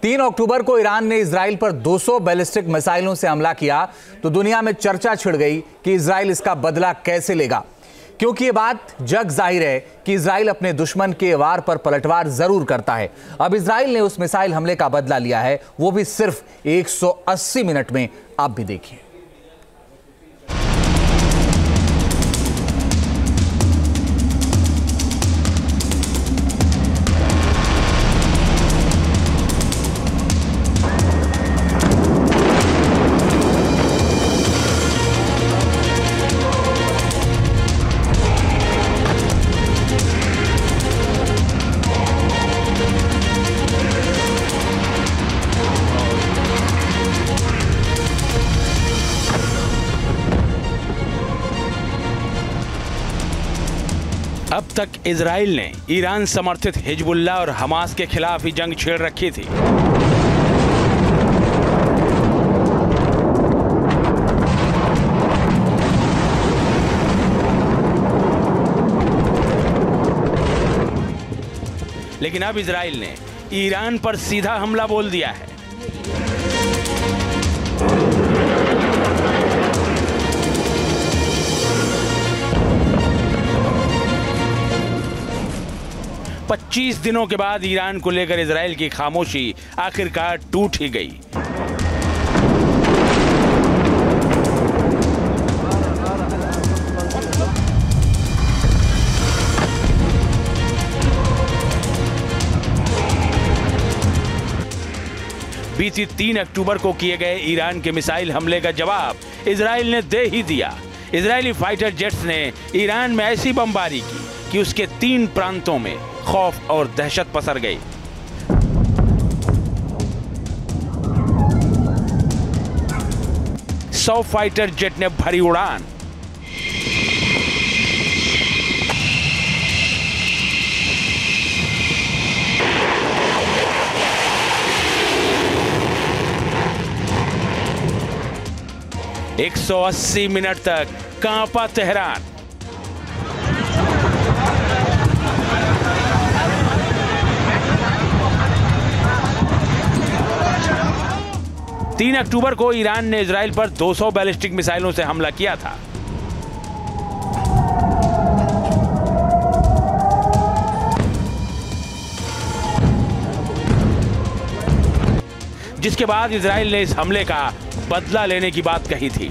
3 अक्टूबर को ईरान ने इजराइल पर 200 बैलिस्टिक मिसाइलों से हमला किया तो दुनिया में चर्चा छिड़ गई कि इजराइल इसका बदला कैसे लेगा, क्योंकि ये बात जग जाहिर है कि इजराइल अपने दुश्मन के वार पर पलटवार जरूर करता है। अब इजराइल ने उस मिसाइल हमले का बदला लिया है, वो भी सिर्फ 180 मिनट में। आप भी देखिए। अब तक इजराइल ने ईरान समर्थित हिजबुल्लाह और हमास के खिलाफ ही जंग छेड़ रखी थी। लेकिन अब इजराइल ने ईरान पर सीधा हमला बोल दिया है। पच्चीस दिनों के बाद ईरान को लेकर इजराइल की खामोशी आखिरकार टूट ही गई। बीती 3 अक्टूबर को किए गए ईरान के मिसाइल हमले का जवाब इजराइल ने दे ही दिया। इजरायली फाइटर जेट्स ने ईरान में ऐसी बमबारी की कि उसके 3 प्रांतों में खौफ और दहशत पसर गई। सौ फाइटर जेट ने भरी उड़ान। एक 180 मिनट तक कांपा तेहरान। तीन अक्टूबर को ईरान ने इजराइल पर 200 बैलिस्टिक मिसाइलों से हमला किया था। जिसके बाद इजराइल ने इस हमले का बदला लेने की बात कही थी।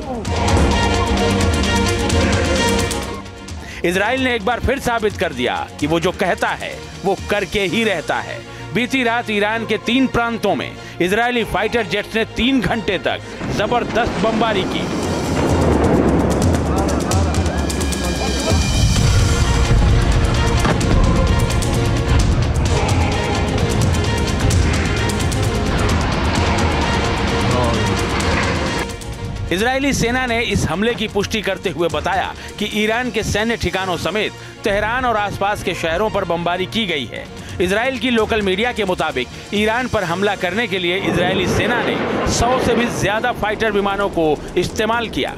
इजराइल ने एक बार फिर साबित कर दिया कि वो जो कहता है वो करके ही रहता है। बीती रात ईरान के 3 प्रांतों में इजरायली फाइटर जेट्स ने 3 घंटे तक जबरदस्त बमबारी की। इजरायली सेना ने इस हमले की पुष्टि करते हुए बताया कि ईरान के सैन्य ठिकानों समेत तेहरान और आसपास के शहरों पर बमबारी की गई है। इजराइल की लोकल मीडिया के मुताबिक ईरान पर हमला करने के लिए इजरायली सेना ने 100 से भी ज्यादा फाइटर विमानों को इस्तेमाल किया।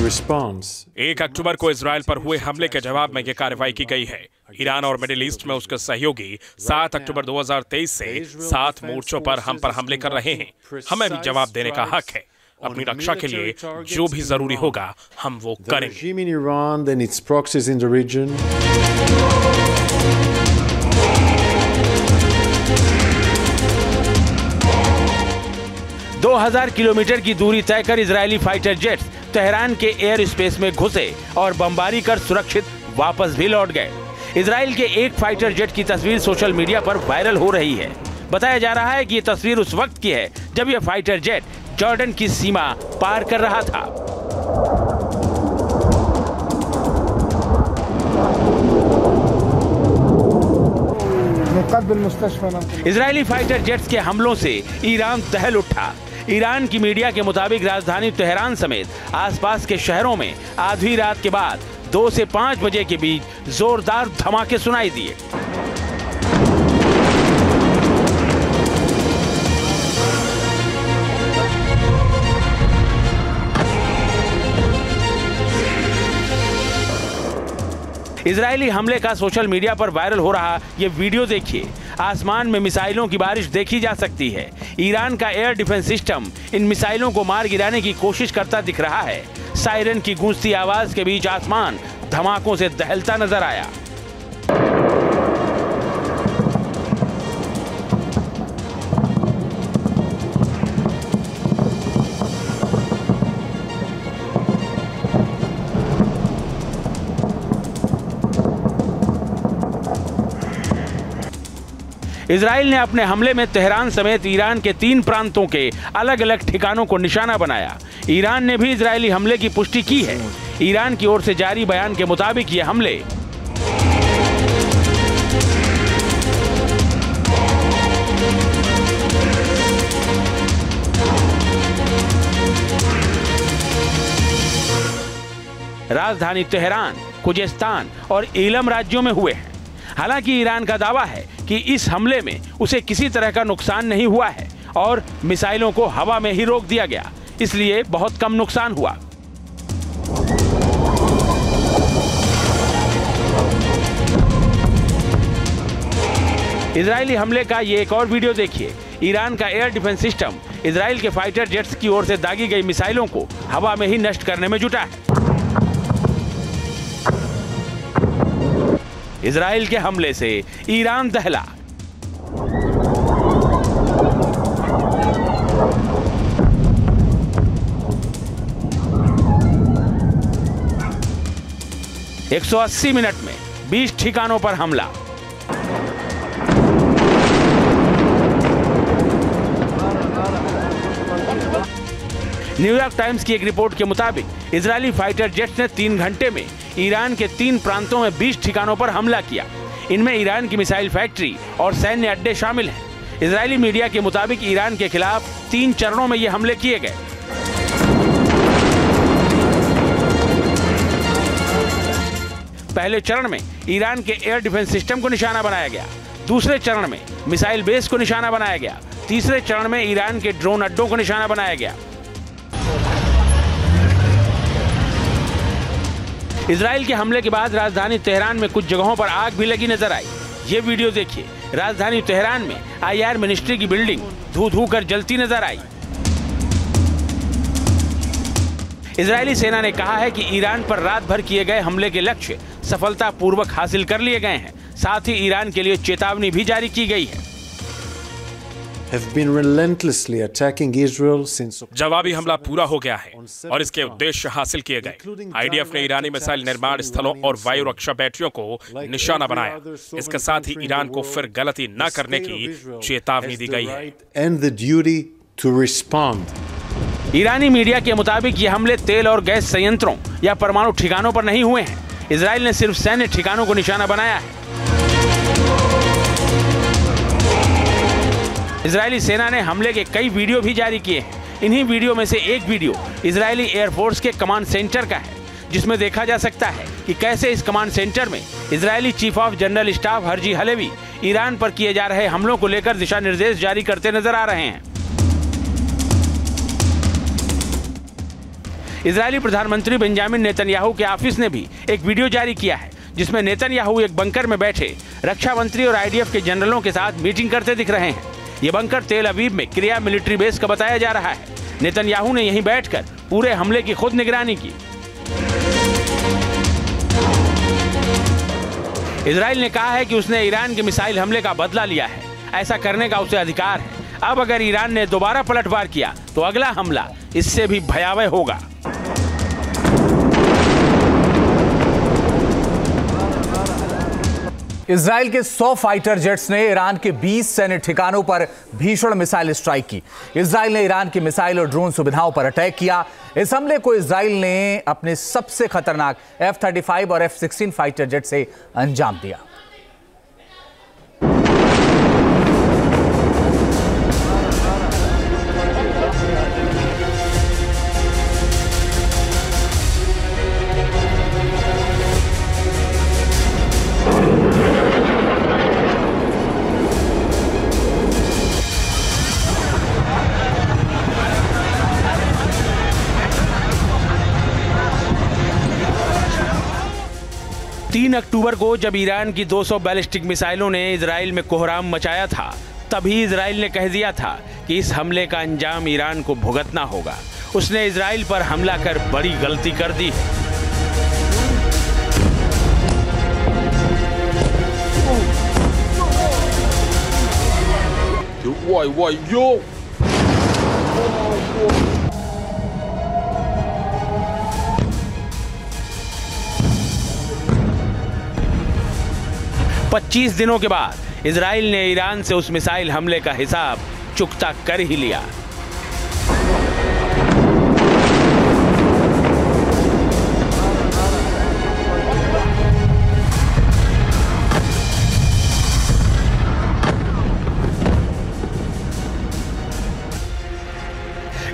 response. 1 अक्टूबर को इजराइल पर हुए हमले के जवाब में यह कार्रवाई की गई है। ईरान और मिडिल ईस्ट में उसके सहयोगी 7 अक्टूबर 2023 से 7 मोर्चों पर हम पर हमले कर रहे हैं। हमें भी जवाब देने का हक है। अपनी रक्षा के लिए जो भी जरूरी होगा हम वो करेंगे। 2000 किलोमीटर की दूरी तय कर इजरायली फाइटर जेट्स तेहरान के एयर स्पेस में घुसे और बमबारी कर सुरक्षित वापस भी लौट गए। इजराइल के एक फाइटर जेट की तस्वीर सोशल मीडिया पर वायरल हो रही है। बताया जा रहा है कि ये तस्वीर उस वक्त की है जब यह फाइटर जेट जॉर्डन की सीमा पार कर रहा था। इजरायली फाइटर जेट्स के हमलों से ईरान दहल उठा। ईरान की मीडिया के मुताबिक राजधानी तेहरान समेत आसपास के शहरों में आधी रात के बाद 2 से 5 बजे के बीच जोरदार धमाके सुनाई दिए। इजरायली हमले का सोशल मीडिया पर वायरल हो रहा ये वीडियो देखिए। आसमान में मिसाइलों की बारिश देखी जा सकती है। ईरान का एयर डिफेंस सिस्टम इन मिसाइलों को मार गिराने की कोशिश करता दिख रहा है। सायरन की गूंजती आवाज के बीच आसमान धमाकों से दहलता नजर आया। इजराइल ने अपने हमले में तेहरान समेत ईरान के 3 प्रांतों के अलग अलग ठिकानों को निशाना बनाया। ईरान ने भी इजरायली हमले की पुष्टि की है। ईरान की ओर से जारी बयान के मुताबिक ये हमले राजधानी तेहरान, खुजेस्तान और इलम राज्यों में हुए हैं। हालांकि ईरान का दावा है कि इस हमले में उसे किसी तरह का नुकसान नहीं हुआ है और मिसाइलों को हवा में ही रोक दिया गया, इसलिए बहुत कम नुकसान हुआ। इजरायली हमले का ये एक और वीडियो देखिए। ईरान का एयर डिफेंस सिस्टम इजराइल के फाइटर जेट्स की ओर से दागी गई मिसाइलों को हवा में ही नष्ट करने में जुटा है। इजराइल के हमले से ईरान दहला। एक 180 मिनट में 20 ठिकानों पर हमला। न्यूयॉर्क टाइम्स की एक रिपोर्ट के मुताबिक इजरायली फाइटर जेट्स ने 3 घंटे में ईरान के 3 प्रांतों में 20 ठिकानों पर हमला किया। इनमें ईरान की मिसाइल फैक्ट्री और सैन्य अड्डे शामिल हैं। इजरायली मीडिया के मुताबिक ईरान के खिलाफ 3 चरणों में ये हमले किए गए। पहले चरण में ईरान के एयर डिफेंस सिस्टम को निशाना बनाया गया। दूसरे चरण में मिसाइल बेस को निशाना बनाया गया। तीसरे चरण में ईरान के ड्रोन अड्डों को निशाना बनाया गया। इजराइल के हमले के बाद राजधानी तेहरान में कुछ जगहों पर आग भी लगी नजर आई। ये वीडियो देखिए। राजधानी तेहरान में आईआर मिनिस्ट्री की बिल्डिंग धू कर जलती नजर आई। इजरायली सेना ने कहा है कि ईरान पर रात भर किए गए हमले के लक्ष्य सफलतापूर्वक हासिल कर लिए गए हैं। साथ ही ईरान के लिए चेतावनी भी जारी की गई है। जवाबी हमला पूरा हो गया है और इसके उद्देश्य हासिल किए गए। आईडीएफ ने ईरानी मिसाइल निर्माण स्थलों और वायु रक्षा बैटरियों को निशाना बनाया। इसके साथ ही ईरान को फिर गलती न करने की चेतावनी दी गई है। ईरानी मीडिया के मुताबिक ये हमले तेल और गैस संयंत्रों या परमाणु ठिकानों पर नहीं हुए हैं। इजराइल ने सिर्फ सैन्य ठिकानों को निशाना बनाया है। इजरायली सेना ने हमले के कई वीडियो भी जारी किए हैं। इन्हीं वीडियो में से एक वीडियो इजरायली एयरफोर्स के कमांड सेंटर का है, जिसमें देखा जा सकता है कि कैसे इस कमांड सेंटर में Israeli chief of general staff Herzi Halevi Iran पर किए जा रहे हमलों को लेकर दिशा निर्देश जारी करते नजर आ रहे हैं। इजरायली प्रधानमंत्री बेंजामिन नेतन्याहू के ऑफिस ने भी एक वीडियो जारी किया है, जिसमें नेतन्याहू एक बंकर में बैठे रक्षा मंत्री और आईडीएफ के जनरलों के साथ मीटिंग करते दिख रहे हैं। ये बंकर तेल अवीव में क्रिया मिलिट्री बेस का बताया जा रहा है। नेतन्याहू ने यहीं बैठकर पूरे हमले की खुद निगरानी की। इजराइल ने कहा है कि उसने ईरान के मिसाइल हमले का बदला लिया है। ऐसा करने का उसे अधिकार है। अब अगर ईरान ने दोबारा पलटवार किया तो अगला हमला इससे भी भयावह होगा। इजराइल के 100 फाइटर जेट्स ने ईरान के 20 सैन्य ठिकानों पर भीषण मिसाइल स्ट्राइक की। इजराइल ने ईरान की मिसाइल और ड्रोन सुविधाओं पर अटैक किया। इस हमले को इजराइल ने अपने सबसे खतरनाक F-35 और F-16 फाइटर जेट से अंजाम दिया। 3 अक्टूबर को जब ईरान की 200 बैलिस्टिक मिसाइलों ने इजराइल में कोहराम मचाया था, तभी इजराइल ने कह दिया था कि इस हमले का अंजाम ईरान को भुगतना होगा। उसने इजराइल पर हमला कर बड़ी गलती कर दी है। Yo! 25 दिनों के बाद इजराइल ने ईरान से उस मिसाइल हमले का हिसाब चुकता कर ही लिया।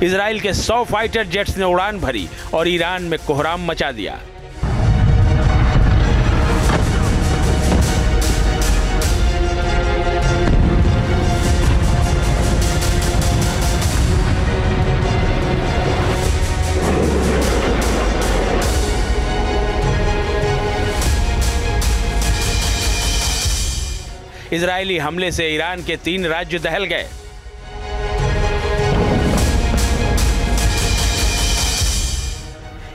इजराइल के 100 फाइटर जेट्स ने उड़ान भरी और ईरान में कोहराम मचा दिया। इजरायली हमले से ईरान के 3 राज्य दहल गए।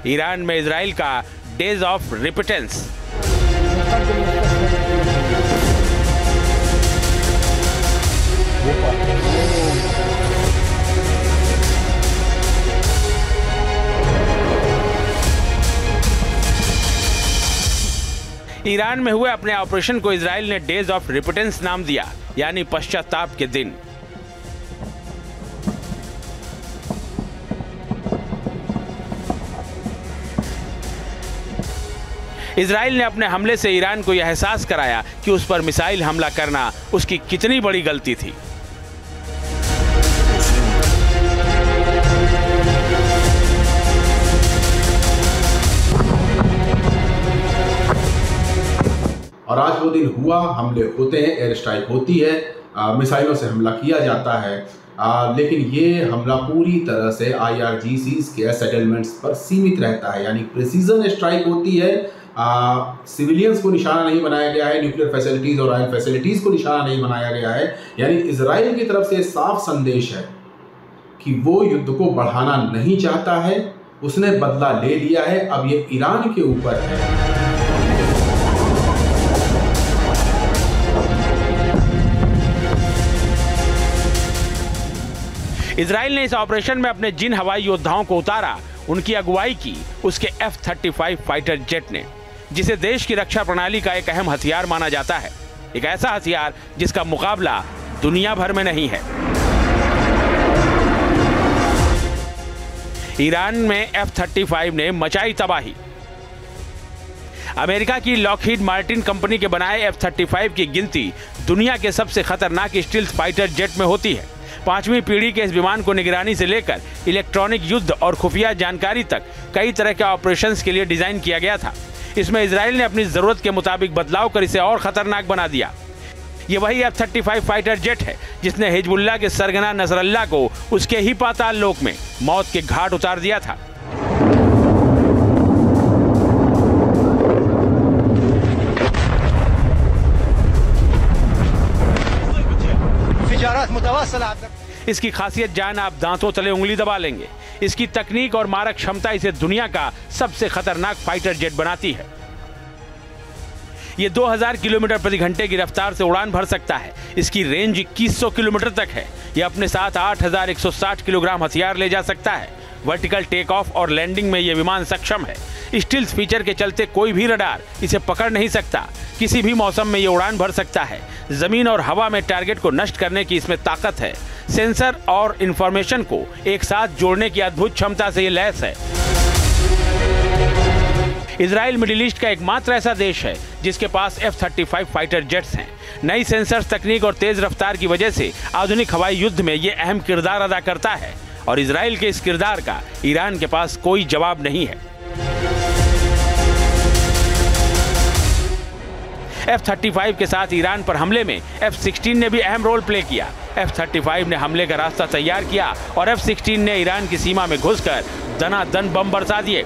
ईरान में इजराइल का डेज ऑफ रिपिटेंस। ईरान में हुए अपने ऑपरेशन को इजराइल ने डेज ऑफ रिपिटेंस नाम दिया, यानी पश्चाताप के दिन। इजराइल ने अपने हमले से ईरान को यह एहसास कराया कि उस पर मिसाइल हमला करना उसकी कितनी बड़ी गलती थी। और आज वो दिन हुआ, हमले होते हैं, एयर स्ट्राइक होती है, मिसाइलों से हमला किया जाता है, लेकिन ये हमला पूरी तरह से IRGCs के सेटलमेंट्स पर सीमित रहता है, यानी प्रिसीजन स्ट्राइक होती है। सिविलियंस को निशाना नहीं बनाया गया है, न्यूक्लियर फैसिलिटीज़ और ऑयल फैसिलिटीज़ को निशाना नहीं बनाया गया है। यानी इजराइल की तरफ से साफ संदेश है कि वो युद्ध को बढ़ाना नहीं चाहता है, उसने बदला ले लिया है, अब ये ईरान के ऊपर है। इजराइल ने इस ऑपरेशन में अपने जिन हवाई योद्धाओं को उतारा, उनकी अगुवाई की उसके F-35 फाइटर जेट ने, जिसे देश की रक्षा प्रणाली का एक अहम हथियार माना जाता है। एक ऐसा हथियार जिसका मुकाबला दुनिया भर में नहीं है। ईरान में F-35 ने मचाई तबाही। अमेरिका की लॉकहीड मार्टिन कंपनी के बनाए F-35 की गिनती दुनिया के सबसे खतरनाक स्टील्थ फाइटर जेट में होती है। 5वीं पीढ़ी के इस विमान को निगरानी से लेकर इलेक्ट्रॉनिक युद्ध और खुफिया जानकारी तक कई तरह के ऑपरेशंस के लिए डिजाइन किया गया था। इसमें इजराइल ने अपनी जरूरत के मुताबिक बदलाव कर इसे और खतरनाक बना दिया। ये वही F-35 फाइटर जेट है जिसने हिजबुल्लाह के सरगना नसरल्लाह को उसके ही पाताल लोक में मौत के घाट उतार दिया था। इसकी खासियत जान आप दांतों तले उंगली दबा लेंगे। इसकी तकनीक और मारक क्षमता इसे दुनिया का सबसे खतरनाक फाइटर जेट बनाती है। ये 2000 किलोमीटर प्रति घंटे की रफ्तार से उड़ान भर सकता है। इसकी रेंज 2100 किलोमीटर तक है। यह अपने साथ 8160 किलोग्राम हथियार ले जा सकता है। वर्टिकल टेक ऑफ और लैंडिंग में यह विमान सक्षम है। स्टील्थ फीचर के चलते कोई भी रडार इसे पकड़ नहीं सकता। किसी भी मौसम में यह उड़ान भर सकता है। जमीन और हवा में टारगेट को नष्ट करने की इसमें ताकत है। सेंसर और इंफॉर्मेशन को एक साथ जोड़ने की अद्भुत क्षमता से यह लैस है। इजराइल मिडिल ईस्ट का एकमात्र ऐसा देश है जिसके पास F-35 फाइटर जेट्स हैं। नई सेंसर्स तकनीक और तेज रफ्तार की वजह से आधुनिक हवाई युद्ध में यह अहम किरदार अदा करता है और इजराइल के इस किरदार का ईरान के पास कोई जवाब नहीं है। F-35 के साथ ईरान पर हमले में F-16 ने भी अहम रोल प्ले किया। F-35 ने हमले का रास्ता तैयार किया और F-16 ने ईरान की सीमा में घुसकर दनादन बम बरसा दिए।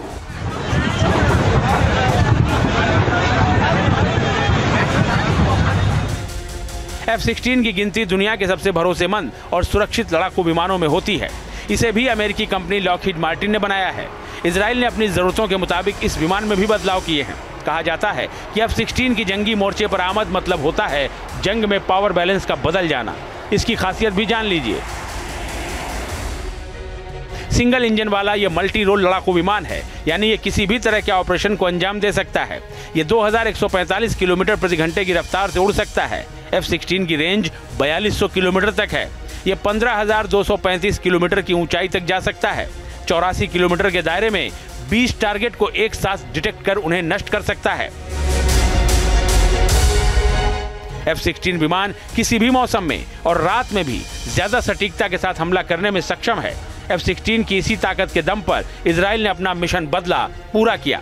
F-16 की गिनती दुनिया के सबसे भरोसेमंद और सुरक्षित लड़ाकू विमानों में होती है। इसे भी अमेरिकी कंपनी लॉकहीड मार्टिन ने बनाया है। इजराइल ने अपनी जरूरतों के मुताबिक इस विमान में भी बदलाव किए हैं। कहा जाता है कि F-16 की जंगी मोर्चे पर आमद मतलब होता है जंग में पावर बैलेंस का बदल जाना। इसकी खासियत भी जान लीजिए। सिंगल इंजन वाला यह मल्टी रोल लड़ाकू विमान है, यानी ये किसी भी तरह के ऑपरेशन को अंजाम दे सकता है। ये 2145 किलोमीटर प्रति घंटे की रफ्तार से उड़ सकता है। F-16 की रेंज 4200 किलोमीटर तक है। ये 15,235 किलोमीटर की ऊंचाई तक जा सकता है। 84 किलोमीटर के दायरे में 20 टारगेट को एक साथ डिटेक्ट कर उन्हें नष्ट कर सकता है। F-16 विमान किसी भी मौसम में और रात में भी ज्यादा सटीकता के साथ हमला करने में सक्षम है। F-16 की इसी ताकत के दम पर इजराइल ने अपना मिशन बदला पूरा किया।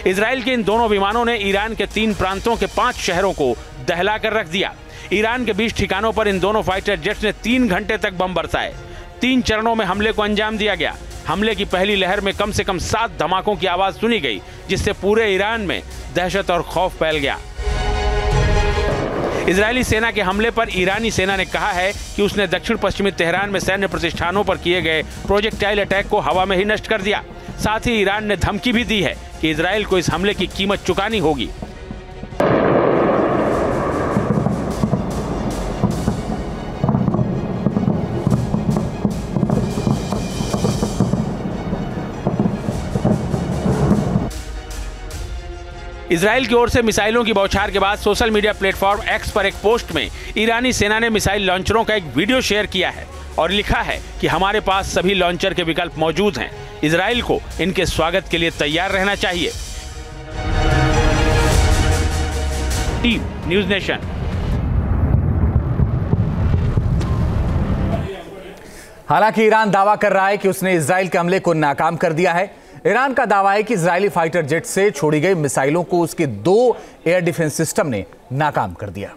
इजराइल के इन दोनों विमानों ने ईरान के 3 प्रांतों के 5 शहरों को दहला कर रख दिया। ईरान के 20 ठिकानों पर इन दोनों फाइटर जेट्स ने 3 घंटे तक बम बरसाए। 3 चरणों में हमले को अंजाम दिया गया। हमले की पहली लहर में कम से कम 7 धमाकों की आवाज सुनी गई, जिससे पूरे ईरान में दहशत और खौफ फैल गया। इजरायली सेना के हमले पर ईरानी सेना ने कहा है कि उसने दक्षिण पश्चिमी तेहरान में सैन्य प्रतिष्ठानों पर किए गए प्रोजेक्टाइल अटैक को हवा में ही नष्ट कर दिया। साथ ही ईरान ने धमकी भी दी है कि इजराइल को इस हमले की कीमत चुकानी होगी। इजराइल की ओर से मिसाइलों की बौछार के बाद सोशल मीडिया प्लेटफॉर्म एक्स पर एक पोस्ट में ईरानी सेना ने मिसाइल लॉन्चरों का एक वीडियो शेयर किया है और लिखा है कि हमारे पास सभी लॉन्चर के विकल्प मौजूद हैं। इजराइल को इनके स्वागत के लिए तैयार रहना चाहिए। Team news nation. हालांकि ईरान दावा कर रहा है कि उसने इजराइल के हमले को नाकाम कर दिया है। ईरान का दावा है कि इजरायली फाइटर जेट से छोड़ी गई मिसाइलों को उसके 2 एयर डिफेंस सिस्टम ने नाकाम कर दिया।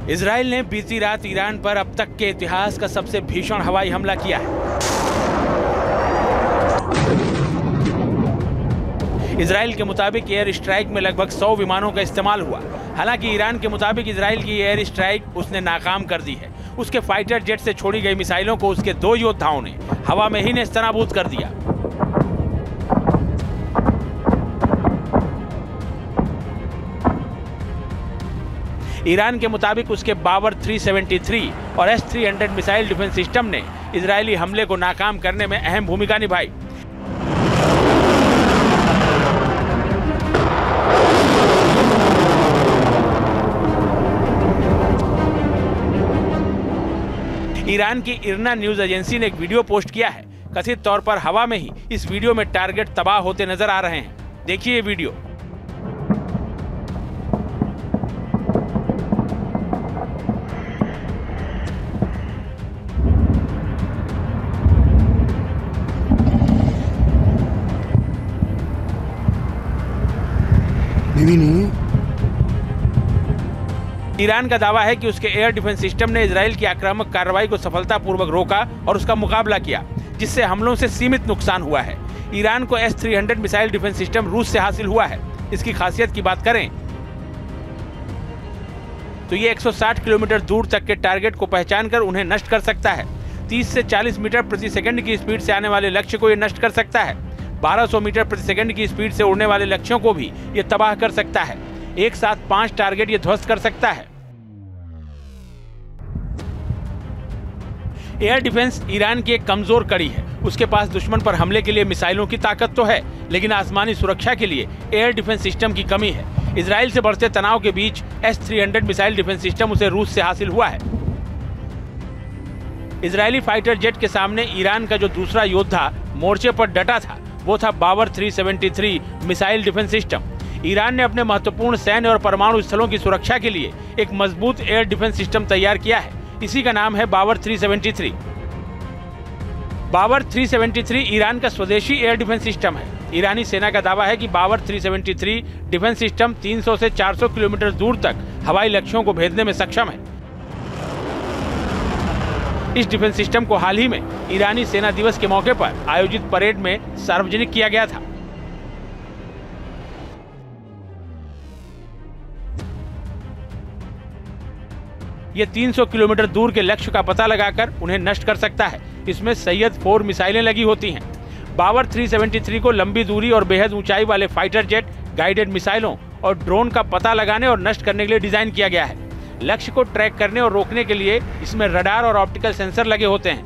इजराइल ने बीती रात ईरान पर अब तक के इतिहास का सबसे भीषण हवाई हमला किया है। इजराइल के मुताबिक एयर स्ट्राइक में लगभग 100 विमानों का इस्तेमाल हुआ। हालांकि ईरान के मुताबिक इजराइल की एयर स्ट्राइक उसने नाकाम कर दी है। उसके फाइटर जेट से छोड़ी गई मिसाइलों को उसके 2 योद्धाओं ने हवा में ही नेस्तनाबूद कर दिया। ईरान के मुताबिक उसके बावर 373 और S-300 मिसाइल डिफेंस सिस्टम ने इजरायली हमले को नाकाम करने में अहम भूमिका निभाई। ईरान की इरना न्यूज एजेंसी ने एक वीडियो पोस्ट किया है। कथित तौर पर हवा में ही इस वीडियो में टारगेट तबाह होते नजर आ रहे हैं। देखिए ये वीडियो। ईरान का दावा है कि उसके एयर डिफेंस सिस्टम ने इजराइल की आक्रामक कार्रवाई को सफलतापूर्वक रोका और उसका मुकाबला किया, जिससे हमलों से सीमित नुकसान हुआ है। ईरान को S-300 मिसाइल डिफेंस सिस्टम रूस से हासिल हुआ है। इसकी खासियत की बात करें तो ये 160 किलोमीटर दूर तक के टारगेट को पहचान कर उन्हें नष्ट कर सकता है। 30 से 40 मीटर प्रति सेकंड की स्पीड से आने वाले लक्ष्य को ये नष्ट कर सकता है। 1200 मीटर प्रति सेकंड की स्पीड से उड़ने वाले लक्ष्यों को भी ये तबाह कर सकता है। एक साथ 5 टारगेट ये ध्वस्त कर सकता है। एयर डिफेंस ईरान की एक कमजोर कड़ी है। उसके पास दुश्मन पर हमले के लिए मिसाइलों की ताकत तो है, लेकिन आसमानी सुरक्षा के लिए एयर डिफेंस सिस्टम की कमी है। इजराइल से बढ़ते तनाव के बीच S-300 मिसाइल डिफेंस सिस्टम उसे रूस से हासिल हुआ है। इजरायली फाइटर जेट के सामने ईरान का जो दूसरा योद्धा मोर्चे पर डटा था, वो था बावर 373 मिसाइल डिफेंस सिस्टम। ईरान ने अपने महत्वपूर्ण सैन्य और परमाणु स्थलों की सुरक्षा के लिए एक मजबूत एयर डिफेंस सिस्टम तैयार किया है। इसी का नाम है बावर 373। बावर 373 ईरान का स्वदेशी एयर डिफेंस सिस्टम है। ईरानी सेना का दावा है कि बावर 373 डिफेंस सिस्टम 300 से 400 किलोमीटर दूर तक हवाई लक्ष्यों को भेजने में सक्षम है। इस डिफेंस सिस्टम को हाल ही में ईरानी सेना दिवस के मौके पर आयोजित परेड में सार्वजनिक किया गया था। ये 300 किलोमीटर दूर के लक्ष्य का पता लगाकर उन्हें नष्ट कर सकता है। इसमें सैयद 4 मिसाइलें लगी होती हैं। बावर 373 को लंबी दूरी और बेहद ऊंचाई वाले फाइटर जेट, गाइडेड मिसाइलों और ड्रोन का पता लगाने और नष्ट करने के लिए डिजाइन किया गया है। लक्ष्य को ट्रैक करने और रोकने के लिए इसमें रडार और ऑप्टिकल सेंसर लगे होते हैं।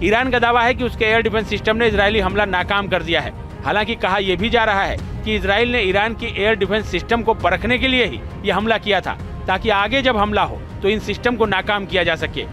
ईरान का दावा है कि उसके एयर डिफेंस सिस्टम ने इजरायली हमला नाकाम कर दिया है। हालांकि कहा यह भी जा रहा है कि इजराइल ने ईरान की एयर डिफेंस सिस्टम को परखने के लिए ही यह हमला किया था, ताकि आगे जब हमला हो तो इन सिस्टम को नाकाम किया जा सके।